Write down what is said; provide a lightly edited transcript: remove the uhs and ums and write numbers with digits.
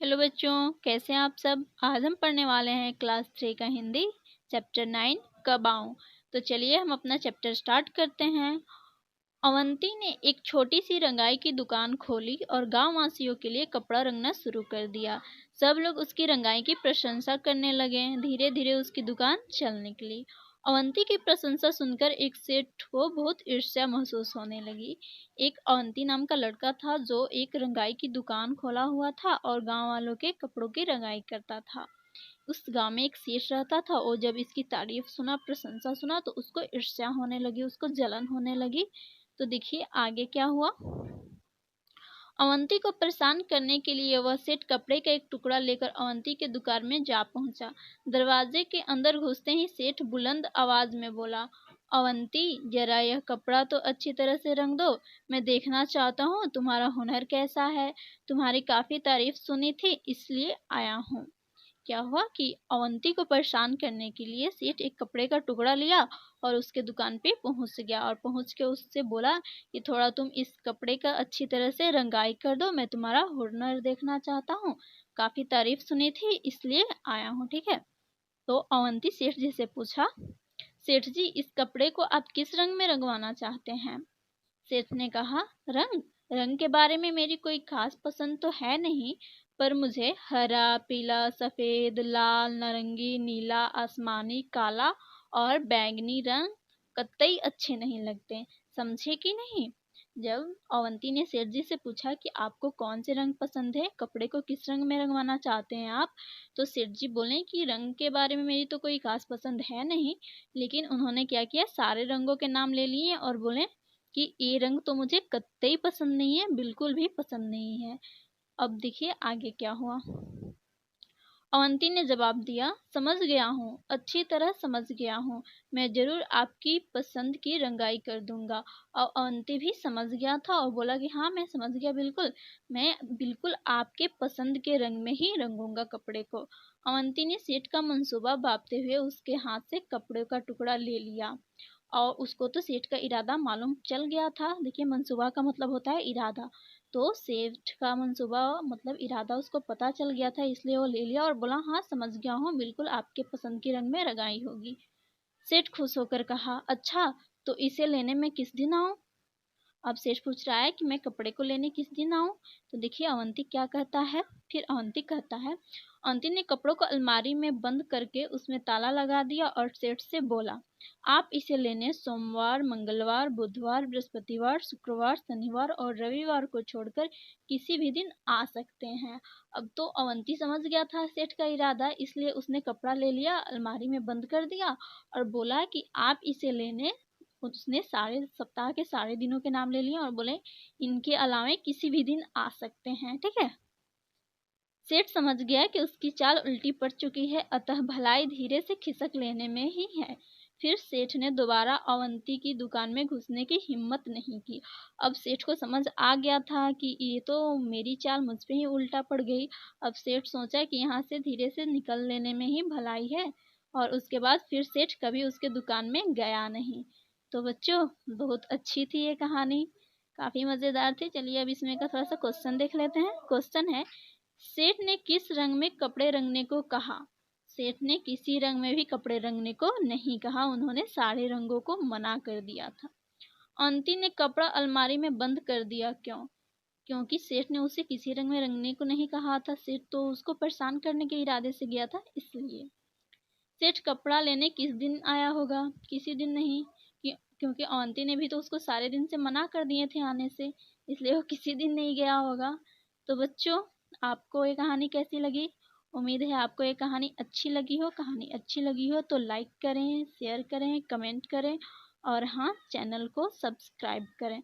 Hello बच्चों, कैसे हैं आप सब। आज हम पढ़ने वाले हैं क्लास 3 का हिंदी चैप्टर 9 कब आऊं। तो चलिए हम अपना चैप्टर स्टार्ट करते हैं। अवंती ने एक छोटी सी रंगाई की दुकान खोली और गांव वासियों के लिए कपड़ा रंगना शुरू कर दिया। सब लोग उसकी रंगाई की प्रशंसा करने लगे। धीरे धीरे उसकी दुकान चल निकली। अवंती की प्रशंसा सुनकर एक सेठ को बहुत ईर्ष्या महसूस होने लगी। एक अवंती नाम का लड़का था जो एक रंगाई की दुकान खोला हुआ था और गांव वालों के कपड़ों की रंगाई करता था। उस गांव में एक सेठ रहता था और जब इसकी तारीफ सुना, प्रशंसा सुना तो उसको ईर्ष्या होने लगी, उसको जलन होने लगी। तो देखिए आगे क्या हुआ। अवंती को परेशान करने के लिए वह सेठ कपड़े का एक टुकड़ा लेकर अवंती के दुकान में जा पहुंचा। दरवाजे के अंदर घुसते ही सेठ बुलंद आवाज में बोला, अवंती, जरा यह कपड़ा तो अच्छी तरह से रंग दो। मैं देखना चाहता हूँ तुम्हारा हुनर कैसा है। तुम्हारी काफी तारीफ सुनी थी, इसलिए आया हूँ। क्या हुआ कि अवंती को परेशान करने के लिए सेठ एक कपड़े का टुकड़ा लिया और उसके दुकान पे पहुंच गया और पहुंच के उससे बोला कि थोड़ा तुम इस कपड़े का अच्छी तरह से रंगाई कर दो, मैं तुम्हारा हुनर देखना चाहता हूँ। काफी तारीफ सुनी थी, इसलिए आया हूँ, ठीक है। तो अवंती सेठ जी से पूछा, सेठ जी, इस कपड़े को आप किस रंग में रंगवाना चाहते हैं। सेठ ने कहा, रंग रंग के बारे में मेरी कोई खास पसंद तो है नहीं, पर मुझे हरा, पीला, सफेद, लाल, नारंगी, नीला, आसमानी, काला और बैंगनी रंग कतई अच्छे नहीं लगते। समझे कि नहीं। जब अवंती ने सेठ जी से पूछा कि आपको कौन से रंग पसंद है, कपड़े को किस रंग में रंगवाना चाहते हैं आप, तो सेठ जी बोले कि रंग के बारे में मेरी तो कोई खास पसंद है नहीं। लेकिन उन्होंने क्या किया, सारे रंगों के नाम ले लिए और बोले कि ये रंग तो मुझे कतई पसंद नहीं है, बिल्कुल भी पसंद नहीं है। अब देखिए आगे क्या हुआ। अवंती ने जवाब दिया, समझ गया हूँ, अच्छी तरह समझ गया हूँ। मैं जरूर आपकी पसंद की रंगाई कर दूंगा। और अवंती भी समझ गया था और बोला कि हाँ, मैं समझ गया, बिल्कुल मैं बिल्कुल आपके पसंद के रंग में ही रंगूंगा कपड़े को। अवंती ने सेठ का मंसूबा भांपते हुए उसके हाथ से कपड़े का टुकड़ा ले लिया और उसको तो सेठ का इरादा मालूम चल गया था। देखिए, मंसूबा का मतलब होता है इरादा। तो सेठ का मंसूबा मतलब इरादा उसको पता चल गया था, इसलिए वो ले लिया और बोला, हाँ समझ गया हूँ, बिल्कुल आपके पसंद के रंग में रंगाई होगी। सेठ खुश होकर कहा, अच्छा तो इसे लेने में किस दिन आऊं। अब सेठ पूछ रहा है कि मैं कपड़े को लेने किस दिन आऊं। तो देखिए अवंती क्या कहता है। फिर अवंती कहता है, अवंती ने कपड़ों को अलमारी में बंद करके उसमें ताला लगा दिया और सेठ से बोला, आप इसे लेने सोमवार, मंगलवार, बुधवार, बृहस्पतिवार, शुक्रवार, शनिवार और रविवार को छोड़कर किसी भी दिन आ सकते हैं। अब तो अवंती समझ गया था सेठ का इरादा, इसलिए उसने कपड़ा ले लिया, अलमारी में बंद कर दिया और बोला कि आप इसे लेने। उसने सारे सप्ताह के सारे दिनों के नाम ले लिए और बोले, इनके अलावे किसी भी दिन आ सकते हैं, ठीक है। सेठ समझ गया कि उसकी चाल उल्टी पड़ चुकी है, अतः भलाई धीरे से खिसक लेने में ही है। फिर सेठ ने दोबारा अवंती की दुकान में घुसने की हिम्मत नहीं की। अब सेठ को समझ आ गया था कि ये तो मेरी चाल मुझ पे ही उल्टा पड़ गई। अब सेठ सोचा कि यहाँ से धीरे से निकल लेने में ही भलाई है, और उसके बाद फिर सेठ कभी उसके दुकान में गया नहीं। तो बच्चों, बहुत अच्छी थी ये कहानी, काफी मजेदार थी। चलिए अब इसमें का थोड़ा सा क्वेश्चन देख लेते हैं। क्वेश्चन है, सेठ ने किस रंग में कपड़े रंगने को कहा। सेठ ने किसी रंग में भी कपड़े रंगने को नहीं कहा, उन्होंने सारे रंगों को मना कर दिया था। अंती ने कपड़ा अलमारी में बंद कर दिया, क्यों। क्योंकि सेठ ने उसे किसी रंग में रंगने को नहीं कहा था, सेठ तो उसको परेशान करने के इरादे से गया था, इसलिए। सेठ कपड़ा लेने किस दिन आया होगा, किसी दिन नहीं, क्योंकि अवंती ने भी तो उसको सारे दिन से मना कर दिए थे आने से, इसलिए वो किसी दिन नहीं गया होगा। तो बच्चों, आपको ये कहानी कैसी लगी। उम्मीद है आपको ये कहानी अच्छी लगी हो। कहानी अच्छी लगी हो तो लाइक करें, शेयर करें, कमेंट करें और हाँ, चैनल को सब्सक्राइब करें।